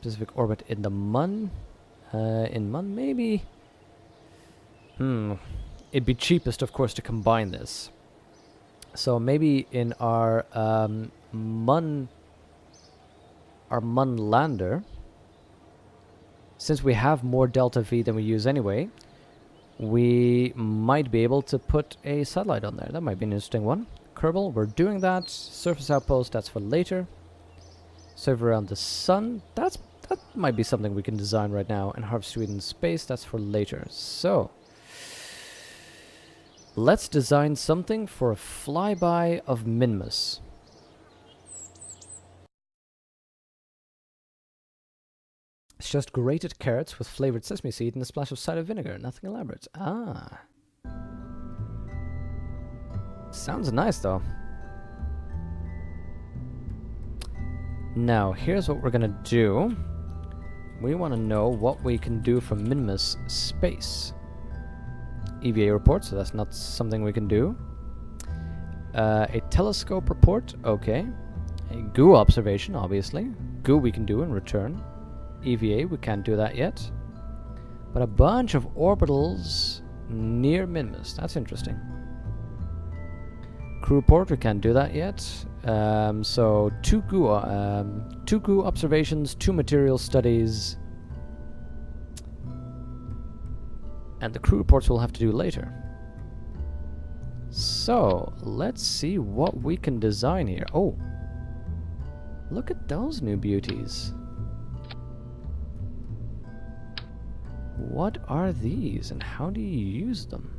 Specific orbit in the Mun. In Mun, maybe? It'd be cheapest, of course, to combine this. So maybe in our Mun lander, since we have more delta V than we use anyway, we might be able to put a satellite on there. That might be an interesting one. Kerbal, we're doing that. Surface outpost, that's for later. Server around the sun, that might be something we can design right now. And Harvest Sweden space, that's for later. So let's design something for a flyby of Minmus. It's just grated carrots with flavored sesame seed and a splash of cider vinegar. Nothing elaborate. Ah. Sounds nice, though. Now, here's what we're gonna do. We want to know what we can do from Minmus space. EVA report, so that's not something we can do. A telescope report, okay. A goo observation, obviously. Goo we can do in return. EVA, we can't do that yet. But a bunch of orbitals near Minmus, that's interesting. Crew report, we can't do that yet. So two goo observations, 2 material studies. And the crew reports we'll have to do later. So, let's see what we can design here. Oh, look at those new beauties. What are these and how do you use them?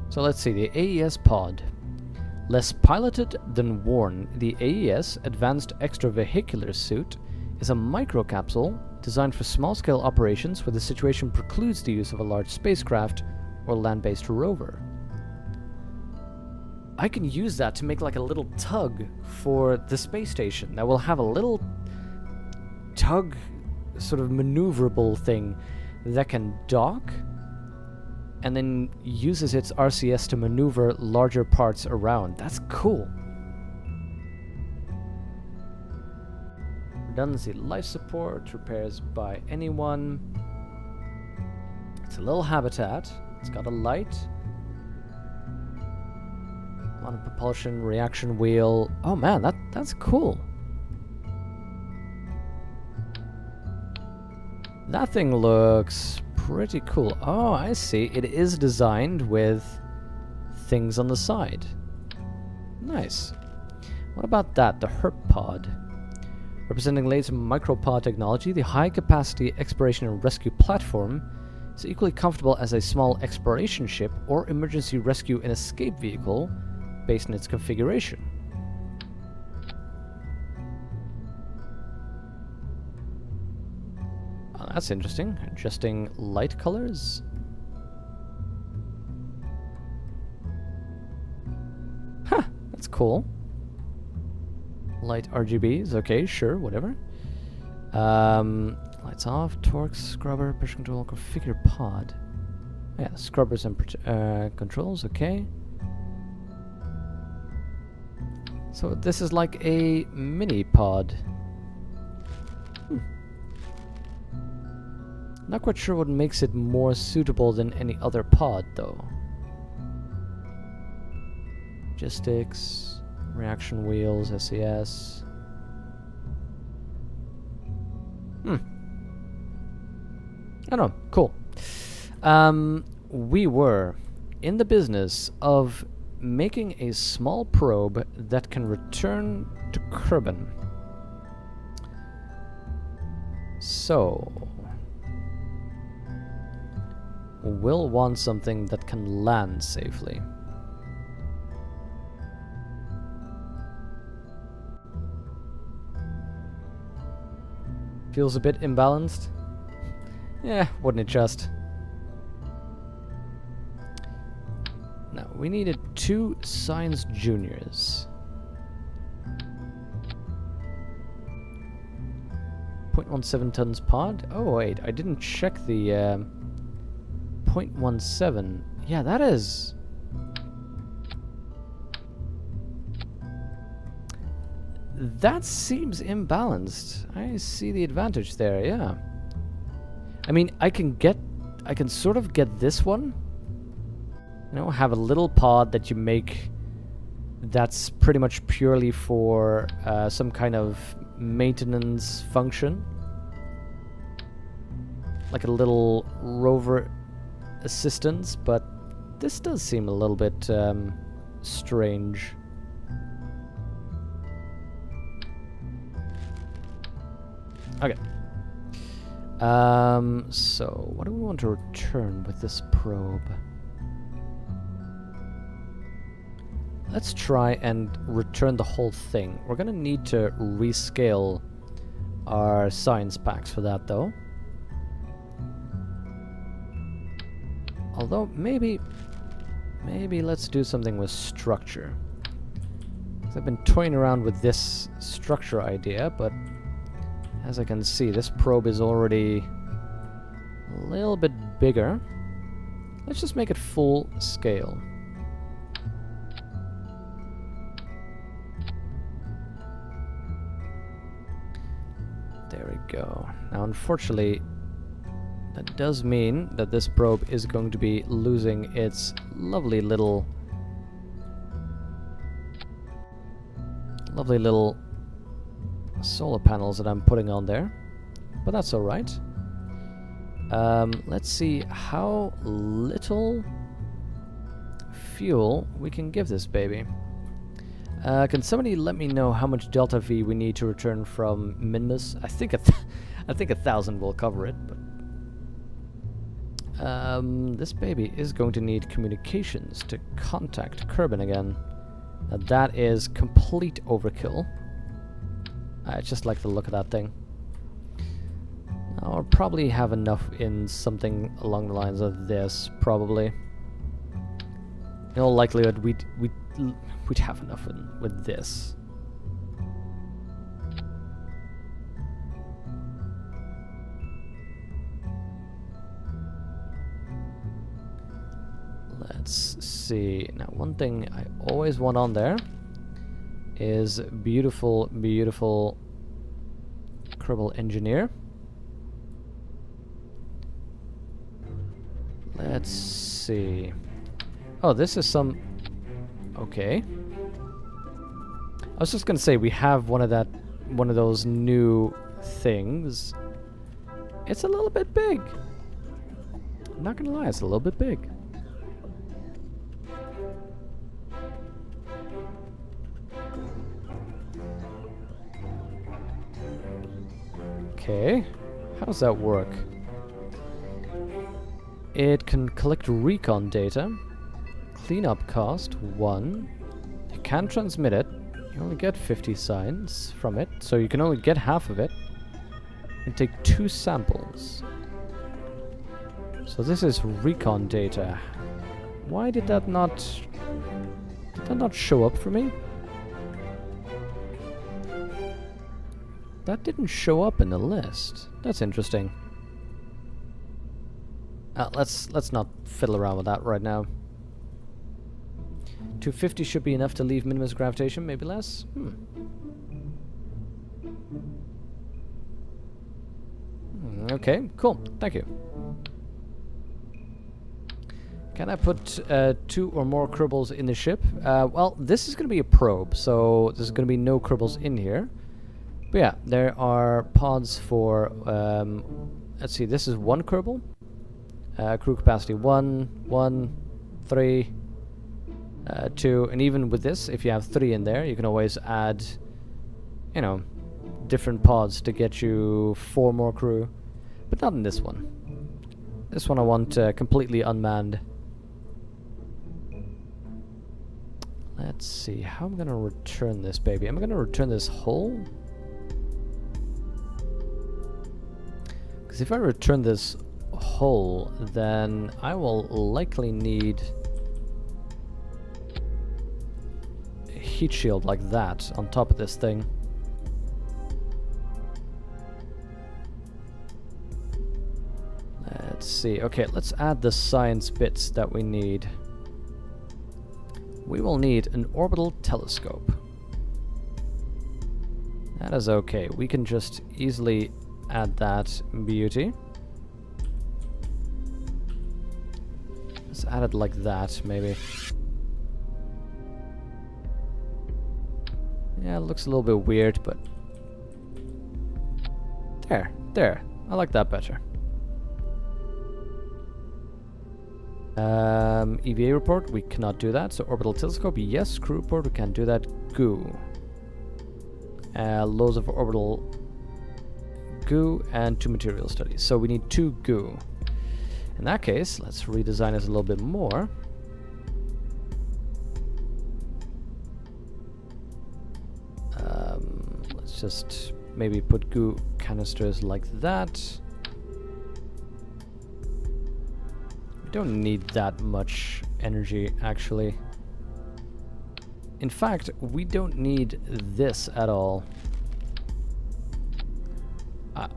So let's see, the AES pod. Less piloted than worn, the AES Advanced Extravehicular Suit is a microcapsule designed for small-scale operations where the situation precludes the use of a large spacecraft or land-based rover. I can use that to make like a little tug for the space station that will have a little tug sort of maneuverable thing that can dock and then uses its RCS to maneuver larger parts around. That's cool. Redundancy life support, repairs by anyone. It's a little habitat. It's got a light. On a propulsion reaction wheel. Oh man, that's cool. That thing looks pretty cool. Oh, I see. It is designed with things on the side. Nice. What about that? The Herp pod. Representing latest micropod technology, the high-capacity exploration and rescue platform is equally comfortable as a small exploration ship or emergency rescue and escape vehicle based on its configuration. Oh, that's interesting. Adjusting light colors. Huh, that's cool. Light RGBs, okay, sure, whatever. Lights off, torque, scrubber, pressure control, configure pod. Yeah, scrubbers and controls, okay. So this is like a mini pod. Not quite sure what makes it more suitable than any other pod, though. Logistics, reaction wheels, SES. I don't know, cool. We were in the business of making a small probe that can return to Kerbal. So we'll want something that can land safely. Feels a bit imbalanced. Yeah, wouldn't it just? Now, we needed 2 science juniors. 0.17 tons pod? Oh wait, I didn't check the 0.17. Yeah, that is... that seems imbalanced. I see the advantage there, yeah. I mean, I can sort of get this one. You know, have a little pod that you make that's pretty much purely for some kind of maintenance function. Like a little rover assistance, but this does seem a little bit strange. Okay. So what do we want to return with this probe? Let's try and return the whole thing. We're gonna need to rescale our science packs for that, though. Although, maybe let's do something with structure. 'Cause I've been toying around with this structure idea, but as I can see, this probe is already a little bit bigger. Let's just make it full scale. There we go. Now, unfortunately, that does mean that this probe is going to be losing its lovely little solar panels that I'm putting on there. But that's alright. Let's see how little fuel we can give this baby. Can somebody let me know how much delta V we need to return from Minmus? I think I think 1,000 will cover it, but this baby is going to need communications to contact Kerbin again. Now that is complete overkill. I just like the look of that thing. I'll probably have enough in something along the lines of this, probably. In all likelihood, we'd have enough with this. Let's see. Now, one thing I always want on there is beautiful, beautiful Kerbal engineer. Let's see. Oh, this is some... Okay. I was just gonna say, we have one of those new things. It's a little bit big. I'm not gonna lie, it's a little bit big. Okay, how does that work? It can collect recon data. Cleanup cost 1. You can transmit it. You only get 50 signs from it, so you can only get half of it. And take 2 samples. So this is recon data. Why did that not show up for me? That didn't show up in the list. That's interesting. Let's not fiddle around with that right now. 250 should be enough to leave minimum gravitation, maybe less? Okay, cool. Thank you. Can I put 2 or more Kerbals in the ship? Well, this is going to be a probe, so there's going to be no Kerbals in here. But yeah, there are pods for... let's see, this is 1 Kerbal. Crew capacity 1, 3, 2, and even with this, if you have 3 in there, you can always add, you know, different pods to get you 4 more crew. But not in this one. This one I want completely unmanned. Let's see, how am I going to return this baby? Am I going to return this whole? Because if I return this whole, then I will likely need a heat shield like that on top of this thing. Let's see. Okay, let's add the science bits that we need. We will need an orbital telescope. That is okay. We can just easily add that beauty. Let's add it like that, maybe. Yeah, it looks a little bit weird, but... There. I like that better. EVA report, we cannot do that. So orbital telescope, yes. Crew report, we can't do that. Goo. Loads of orbital goo and 2 material studies. So we need 2 goo. In that case, let's redesign this a little bit more. Let's just maybe put goo canisters like that. We don't need that much energy, actually. In fact, we don't need this at all.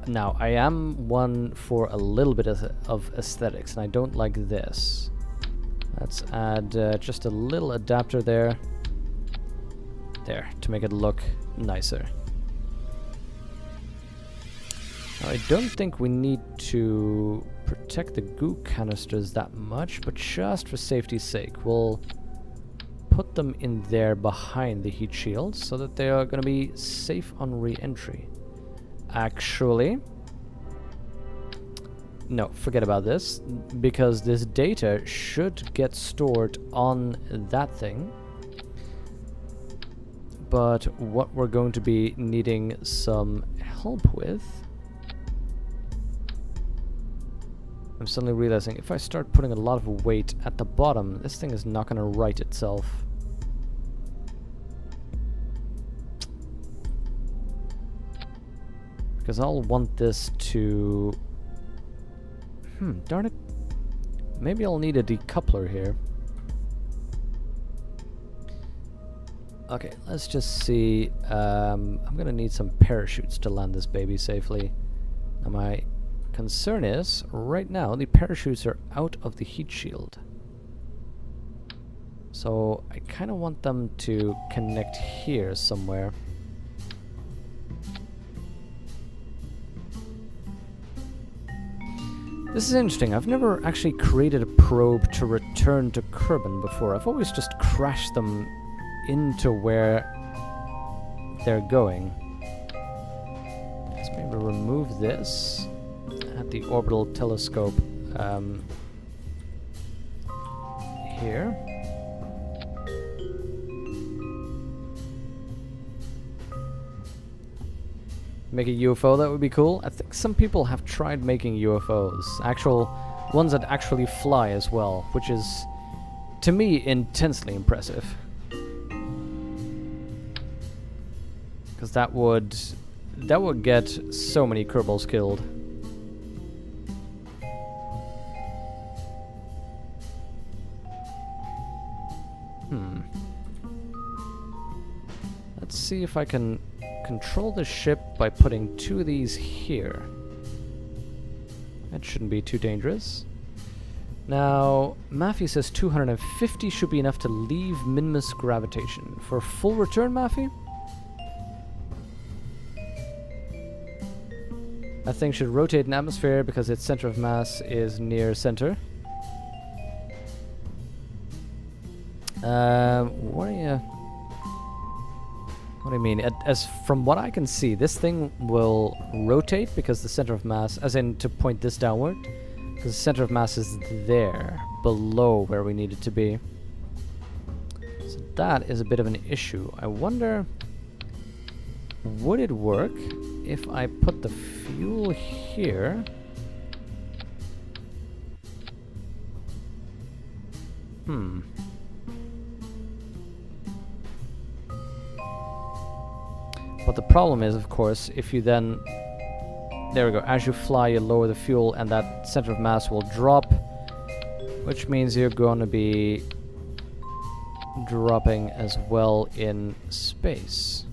Now, I am one for a little bit of aesthetics, and I don't like this. Let's add just a little adapter there. There, to make it look nicer. Now, I don't think we need to protect the goo canisters that much, but just for safety's sake, we'll put them in there behind the heat shield so that they are going to be safe on re-entry. Actually, no, forget about this, because this data should get stored on that thing. But what we're going to be needing some help with... I'm suddenly realizing if I start putting a lot of weight at the bottom, this thing is not going to right itself. Because I'll want this to... darn it. Maybe I'll need a decoupler here. Okay, let's just see. I'm gonna need some parachutes to land this baby safely. Now my concern is, right now, the parachutes are out of the heat shield. So I kind of want them to connect here somewhere. This is interesting. I've never actually created a probe to return to Kerbal before. I've always just crashed them into where they're going. Let's maybe remove this. Add the orbital telescope here. Make a UFO, that would be cool. I think some people have tried making UFOs. Actual ones that actually fly as well, which is, to me, intensely impressive. Because that would get so many Kerbals killed. Let's see if I can control the ship by putting 2 of these here. That shouldn't be too dangerous. Now, Maffey says 250 should be enough to leave minimum gravitation. For full return, Maffey? That thing should rotate in atmosphere because its center of mass is near center. What do you mean? As from what I can see, this thing will rotate because the center of mass, as in to point this downward, because the center of mass is there, below where we need it to be. So that is a bit of an issue. I wonder, would it work if I put the fuel here? But the problem is, of course, if you then... There we go. As you fly, you lower the fuel, and that center of mass will drop, which means you're going to be dropping as well in space.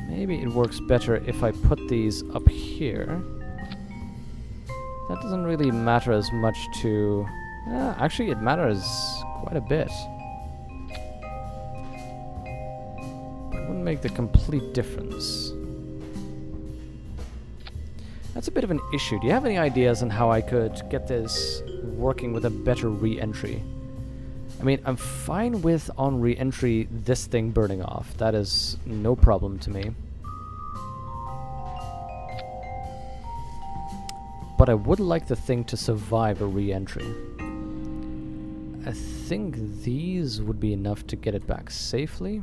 Maybe it works better if I put these up here. That doesn't really matter as much to... actually, it matters quite a bit. wouldn't make the complete difference. That's a bit of an issue. Do you have any ideas on how I could get this working with a better re-entry? I mean, I'm fine with, on re-entry, this thing burning off. That is no problem to me. But I would like the thing to survive a re-entry. I think these would be enough to get it back safely.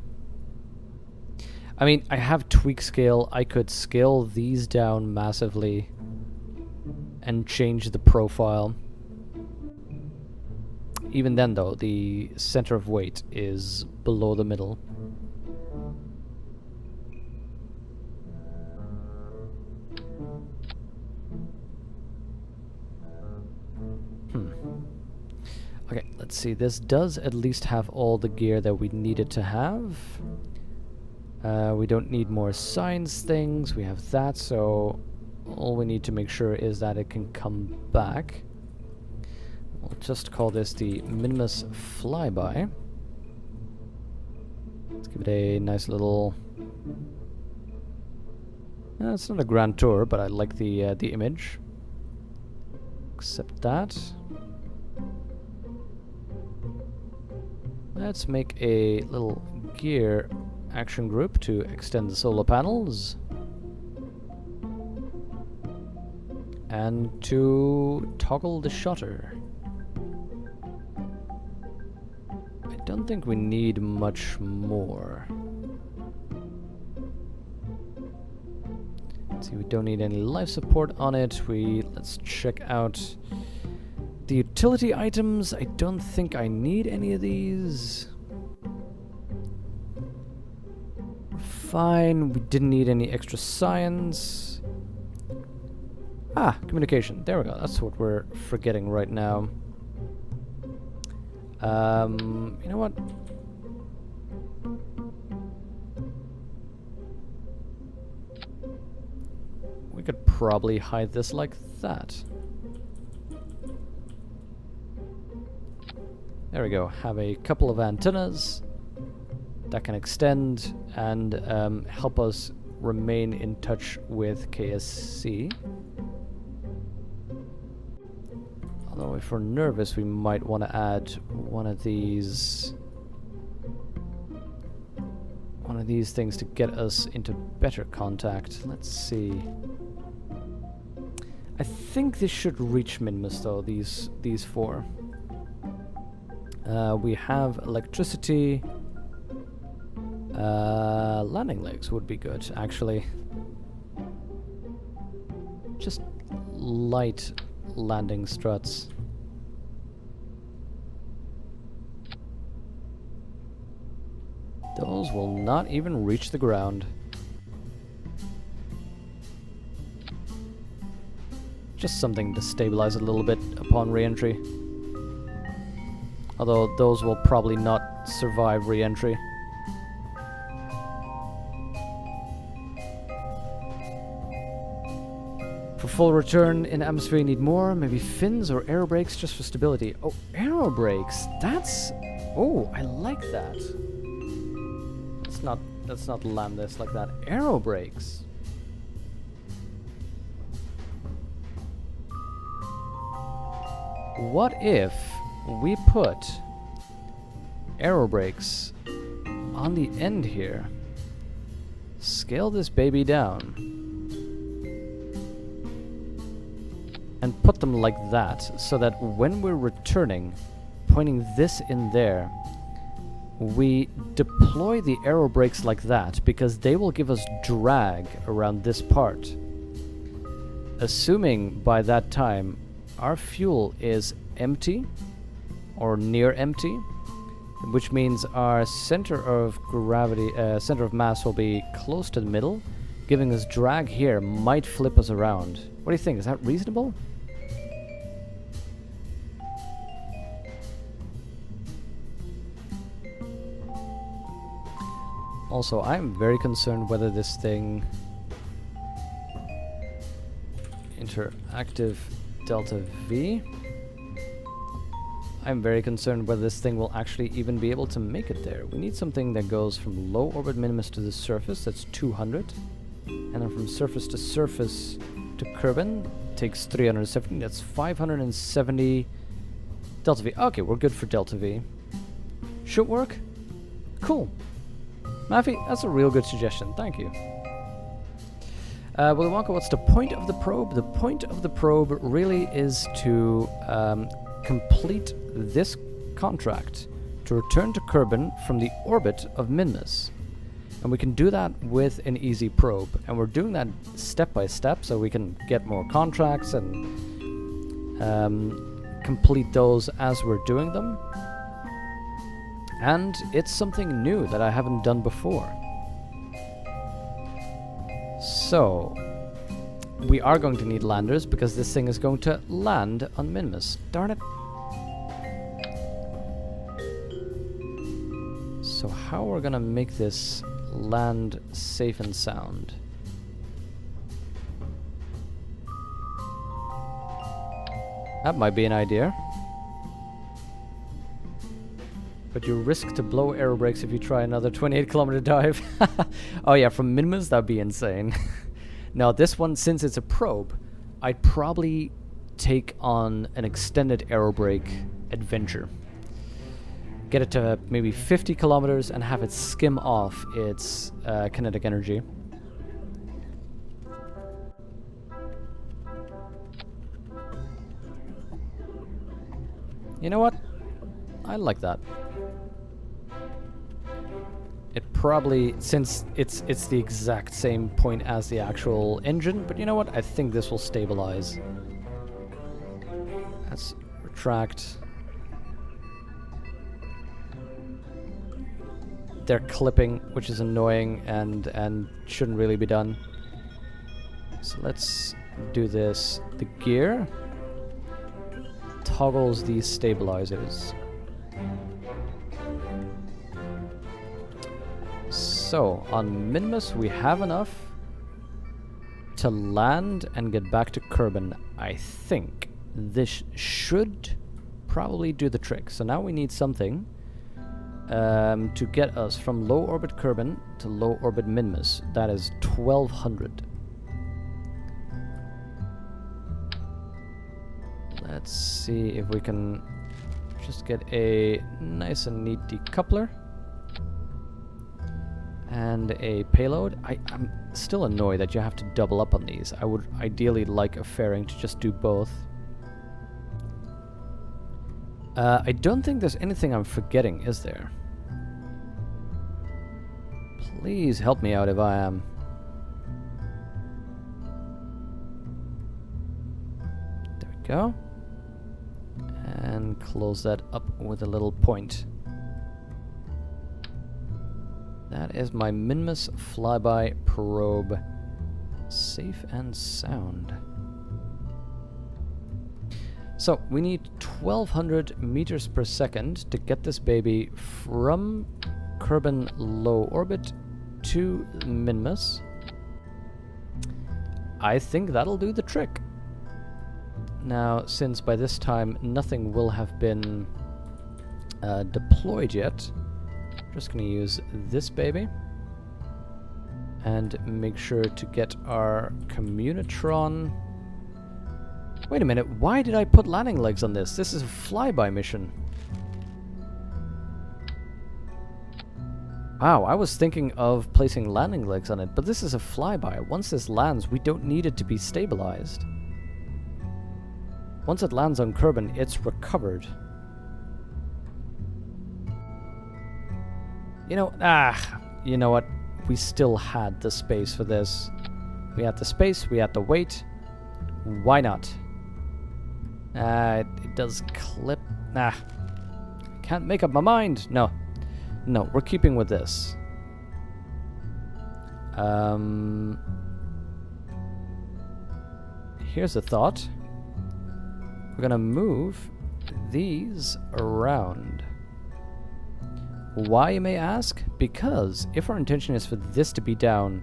I mean, I have tweak scale. I could scale these down massively and change the profile. Even then, though, the center of weight is below the middle. Okay, let's see. This does at least have all the gear that we needed to have. We don't need more science things. We have that, so all we need to make sure is that it can come back. We'll just call this the Minimus Flyby. Let's give it a nice little... it's not a grand tour, but I like the image. Accept that. Let's make a little gear action group to extend the solar panels. And to toggle the shutter. I don't think we need much more. Let's see, we don't need any life support on it. Let's check out the utility items. I don't think I need any of these. Fine, we didn't need any extra science. Ah, communication. There we go. That's what we're forgetting right now. You know what? We could probably hide this like that. There we go. Have a couple of antennas that can extend and help us remain in touch with KSC. Although if we're nervous, we might want to add one of these things to get us into better contact. Let's see. I think this should reach Minimus though, these four. We have electricity. Landing legs would be good, actually. Just light landing struts. Those will not even reach the ground. Just something to stabilize it a little bit upon re-entry. Although those will probably not survive re-entry. For full return in atmosphere, you need more. Maybe fins or aero brakes just for stability. Oh, aero brakes. That's... Oh, I like that. Let's not land this like that. Aero brakes. What if we put aero brakes on the end here? Scale this baby down. And put them like that, so that when we're returning, pointing this in there, we deploy the aero brakes like that, because they will give us drag around this part. Assuming by that time our fuel is empty, or near empty, which means our center of gravity, center of mass will be close to the middle, giving us drag here, might flip us around. What do you think? Is that reasonable? Also, I'm very concerned whether this thing... Interactive Delta V. I'm very concerned whether this thing will actually even be able to make it there. We need something that goes from low orbit minimus to the surface, that's 200. And then from surface to Kerbin, takes 370, that's 570 delta V. Okay, we're good for delta V. Should work? Cool. Maffy, that's a real good suggestion, thank you. Willy Wonka, what's the point of the probe? The point of the probe really is to complete this contract to return to Kerbin from the orbit of Minmus. And we can do that with an easy probe. And we're doing that step by step so we can get more contracts and complete those as we're doing them. And it's something new that I haven't done before. So, we are going to need landers because this thing is going to land on Minmus. Darn it. So how are we going to make this land safe and sound? That might be an idea. But you risk to blow air brakes if you try another 28-kilometer dive. Oh yeah, from Minmus, that'd be insane. Now this one, since it's a probe, I'd probably take on an extended aerobrake adventure. Get it to maybe 50 kilometers and have it skim off its kinetic energy. You know what? I like that. It probably, since it's the exact same point as the actual engine, but you know what? I think this will stabilize. Let's retract. They're clipping, which is annoying and shouldn't really be done. So let's do this. The gear toggles these stabilizers. So, on Minmus we have enough to land and get back to Kerbin. I think this should probably do the trick. So now we need something to get us from low orbit Kerbin to low orbit Minmus. That is 1200. Let's see if we can just get a nice and neat decoupler. And a payload. I'm still annoyed that you have to double up on these. I would ideally like a fairing to just do both. I don't think there's anything I'm forgetting, is there? Please help me out if I am. There we go. And close that up with a little point. That is my Minmus flyby probe. Safe and sound. So, we need 1200 meters per second to get this baby from Kerbin low orbit to Minmus. I think that'll do the trick. Now, since by this time nothing will have been deployed yet, just gonna use this baby and make sure to get our Communitron. Wait a minute, why did I put landing legs on this? This is a flyby mission. Wow, I was thinking of placing landing legs on it, but this is a flyby. Once this lands, we don't need it to be stabilized. Once it lands on Kerbin, it's recovered. You know what? We still had the space for this. We had the space, we had the weight. Why not? It does clip. Can't make up my mind. No, we're keeping with this. Here's a thought. We're gonna move these around. Why, you may ask? Because if our intention is for this to be down,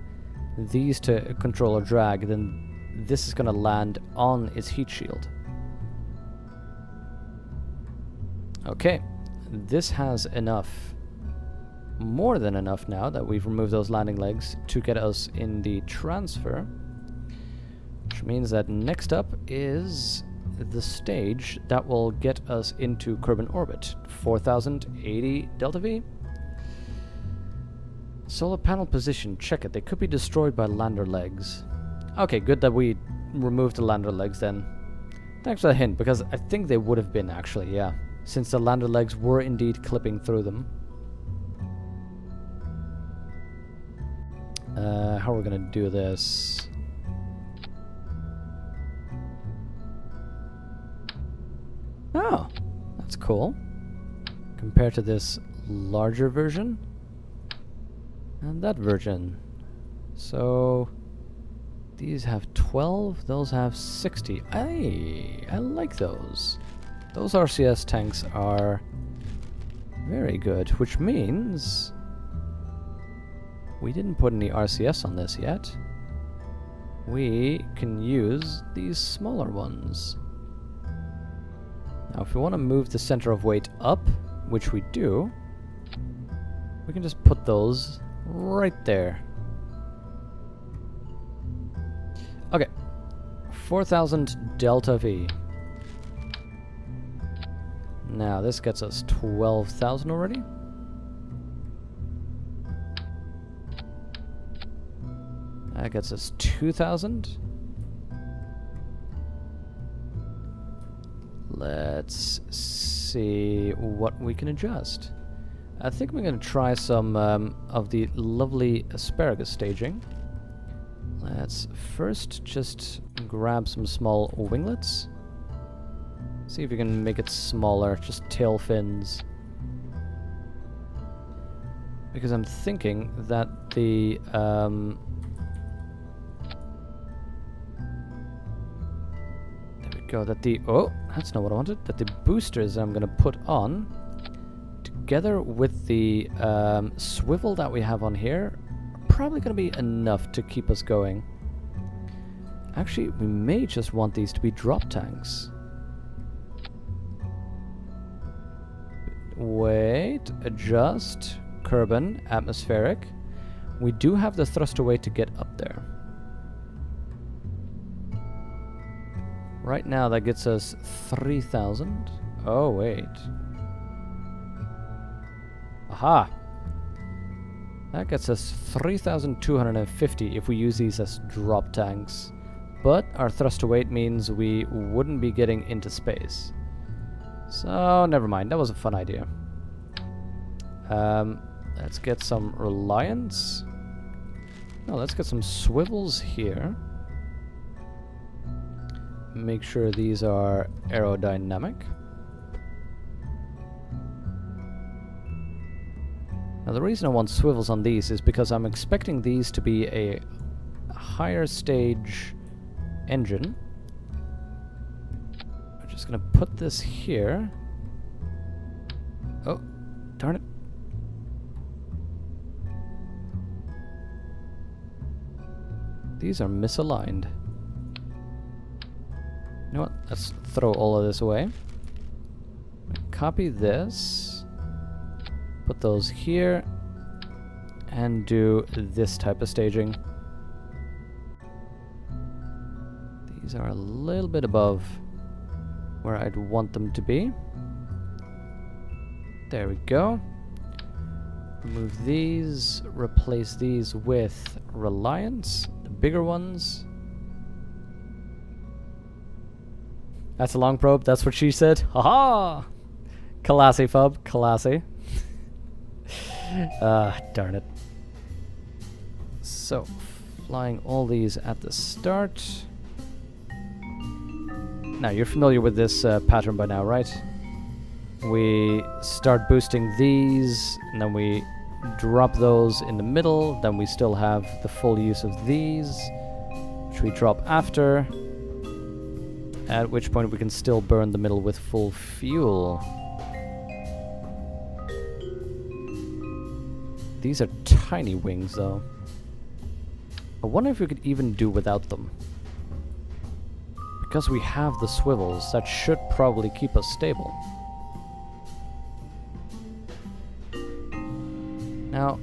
these to control or drag, then this is going to land on its heat shield. Okay, this has enough, more than enough now that we've removed those landing legs to get us in the transfer. Which means that next up is the stage that will get us into Kerbal orbit. 4080 Delta V. Solar panel position, check it. They could be destroyed by lander legs. Okay, good that we removed the lander legs then. Thanks for the hint, because I think they would have been actually, yeah. Since the lander legs were indeed clipping through them. How are we gonna do this? Oh, that's cool. Compared to this larger version. And that version. So these have 12, those have 60. I like those. Those RCS tanks are very good, which means we didn't put any RCS on this yet. We can use these smaller ones. Now if we want to move the center of weight up, which we do, we can just put those right there. Okay, 4000 Delta V. Now this gets us 12,000 already. That gets us 2,000. Let's see what we can adjust. I think we're going to try some of the lovely asparagus staging. Let's first just grab some small winglets. See if we can make it smaller, just tail fins. Because I'm thinking that the there we go, that the oh, that's not what I wanted. That the boosters I'm gonna put on together with the swivel that we have on here are probably gonna be enough to keep us going. Actually, we may just want these to be drop tanks. Wait, adjust, Kerbal, atmospheric. We do have the thruster weight to get up there. Right now that gets us 3,000. Oh, wait. Aha! That gets us 3,250 if we use these as drop tanks. But our thruster weight means we wouldn't be getting into space. So, never mind. That was a fun idea. Let's get some reliance. No, let's get some swivels here. Make sure these are aerodynamic. Now, the reason I want swivels on these is because I'm expecting these to be a higher stage engine. Just gonna put this here. Oh, darn it. These are misaligned. You know what? Let's throw all of this away. Copy this. Put those here. And do this type of staging. These are a little bit above where I'd want them to be. There we go. Remove these, replace these with reliance, the bigger ones. That's a long probe, that's what she said. Haha! Classy, Fub, classy. Darn it. So, flying all these at the start. Now, you're familiar with this pattern by now, right? We start boosting these, and then we drop those in the middle, then we still have the full use of these, which we drop after, at which point we can still burn the middle with full fuel. These are tiny wings, though. I wonder if we could even do without them. Because we have the swivels, that should probably keep us stable. Now,